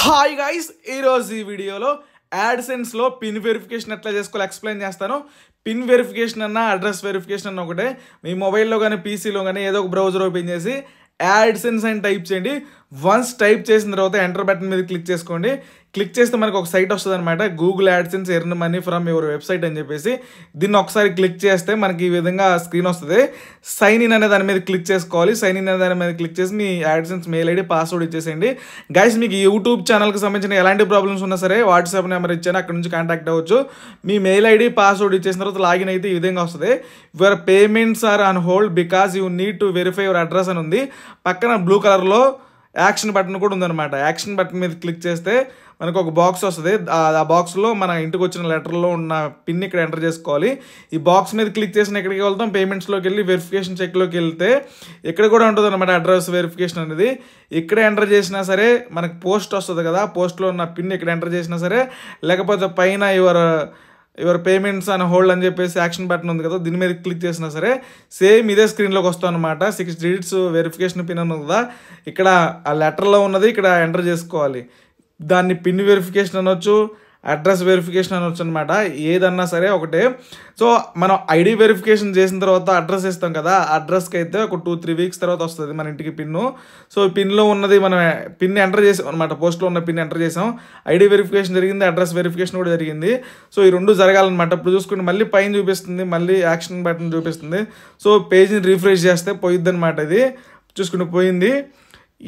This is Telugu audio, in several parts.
హాయ్ గైస్, ఈరోజు ఈ వీడియోలో యాడ్సెన్స్లో పిన్ వెరిఫికేషన్ ఎట్లా చేసుకోవాలో ఎక్స్ప్లెయిన్ చేస్తాను. పిన్ వెరిఫికేషన్ అన్న అడ్రస్ వెరిఫికేషన్ అన్న ఒకటే. మీ మొబైల్లో కానీ పీసీలో కానీ ఏదో ఒక బ్రౌజర్ ఓపెన్ చేసి యాడ్సెన్స్ అని టైప్ చేయండి. వన్స్ టైప్ చేసిన తర్వాత ఎంటర్ బటన్ మీద క్లిక్ చేసుకోండి. క్లిక్ చేస్తే మనకు ఒక సైట్ వస్తుంది అనమాట, Google AdSense earn money from your website అని చెప్పేసి. దీన్ని ఒకసారి క్లిక్ చేస్తే మనకి ఈ విధంగా స్క్రీన్ వస్తుంది. సైన్ ఇన్ అనే దాని మీద క్లిక్ చేసుకోవాలి. సైన్ ఇన్ అనే దాని మీద క్లిక్ చేసి మీ యాడ్సెన్స్ మెయిల్ ఐడి పాస్వర్డ్ ఇచ్చేసేయండి. గైస్, మీకు యూట్యూబ్ ఛానల్కి సంబంధించిన ఎలాంటి ప్రాబ్లమ్స్ ఉన్నా సరే వాట్సాప్ నెంబర్ ఇచ్చాను, అక్కడ నుంచి కాంటాక్ట్ అవ్వచ్చు. మీ మెయిల్ ఐడి పాస్వర్డ్ ఇచ్చేసిన తర్వాత లాగిన్ అయితే ఈ విధంగా వస్తుంది. Your payments are on hold because you need to verify your address అని ఉంది. పక్కన బ్లూ కలర్లో యాక్షన్ బటన్ కూడా ఉందన్నమాట. యాక్షన్ బటన్ మీద క్లిక్ చేస్తే మనకు ఒక బాక్స్ వస్తుంది. ఆ బాక్స్లో మన ఇంటికి వచ్చిన లెటర్లో ఉన్న పిన్ ఇక్కడ ఎంటర్ చేసుకోవాలి. ఈ బాక్స్ మీద క్లిక్ చేసిన ఎక్కడికి వెళ్తాం, పేమెంట్స్లోకి వెళ్ళి వెరిఫికేషన్ చెక్లోకి వెళ్తే ఇక్కడ కూడా ఉంటుంది అనమాట అడ్రస్ వెరిఫికేషన్ అనేది. ఇక్కడ ఎంటర్ చేసినా సరే మనకు పోస్ట్ వస్తుంది కదా, పోస్ట్లో ఉన్న పిన్ ఇక్కడ ఎంటర్ చేసినా సరే, లేకపోతే పైన యువర్ పేమెంట్స్ అని హోల్డ్ అని చెప్పేసి యాక్షన్ బటన్ ఉంది కదా, దీని మీద క్లిక్ చేసినా సరే సేమ్ ఇదే స్క్రీన్లోకి వస్తాం అనమాట. 6 digits వెరిఫికేషన్ పిన్ ఉంది కదా, ఇక్కడ ఆ లెటర్లో ఉన్నది ఇక్కడ ఎంటర్ చేసుకోవాలి. దాన్ని పిన్ వెరిఫికేషన్ అనొచ్చు, అడ్రస్ వెరిఫికేషన్ అనొచ్చు అనమాట. ఏదన్నా సరే ఒకటే. సో మనం ఐడి వెరిఫికేషన్ చేసిన తర్వాత అడ్రస్ ఇస్తాం కదా, అడ్రస్కి అయితే ఒక 2-3 weeks తర్వాత వస్తుంది మన ఇంటికి పిన్ను. సో పిన్లో ఉన్నది మనం పిన్ ఎంటర్ చేసాం అనమాట, పోస్ట్లో ఉన్న పిన్ ఎంటర్ చేసాం. ఐడి వెరిఫికేషన్ జరిగింది, అడ్రస్ వెరిఫికేషన్ కూడా జరిగింది. సో ఈ రెండు జరగాలన్నమాట. ఇప్పుడు చూసుకుంటే మళ్ళీ పైన చూపిస్తుంది, మళ్ళీ యాక్షన్ బటన్ చూపిస్తుంది. సో పేజ్ని రిఫ్రెష్ చేస్తే పోయిద్ది అనమాట. ఇది చూసుకుంటే పోయింది.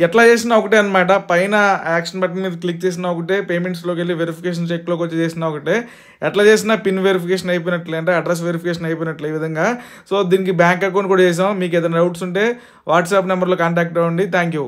ఎట్లా చేసినా ఒకటే అనమాట. పైన యాక్షన్ బటన్ మీద క్లిక్ చేసినా ఒకటే, పేమెంట్స్లోకి వెళ్ళి వెరిఫికేషన్ చెక్లోకి వచ్చి చేసినా ఒకటే. ఎట్లా చేసినా పిన్ వెరిఫికేషన్ అయిపోయినట్లే, అంటే అడ్రస్ వెరిఫికేషన్ అయిపోయినట్లే ఈ విధంగా. సో దీనికి బ్యాంక్ అకౌంట్ కూడా చేసాం. మీకు ఏదైనా డౌట్స్ ఉంటే వాట్సాప్ నెంబర్లో కాంటాక్ట్ అవ్వండి. Thank you.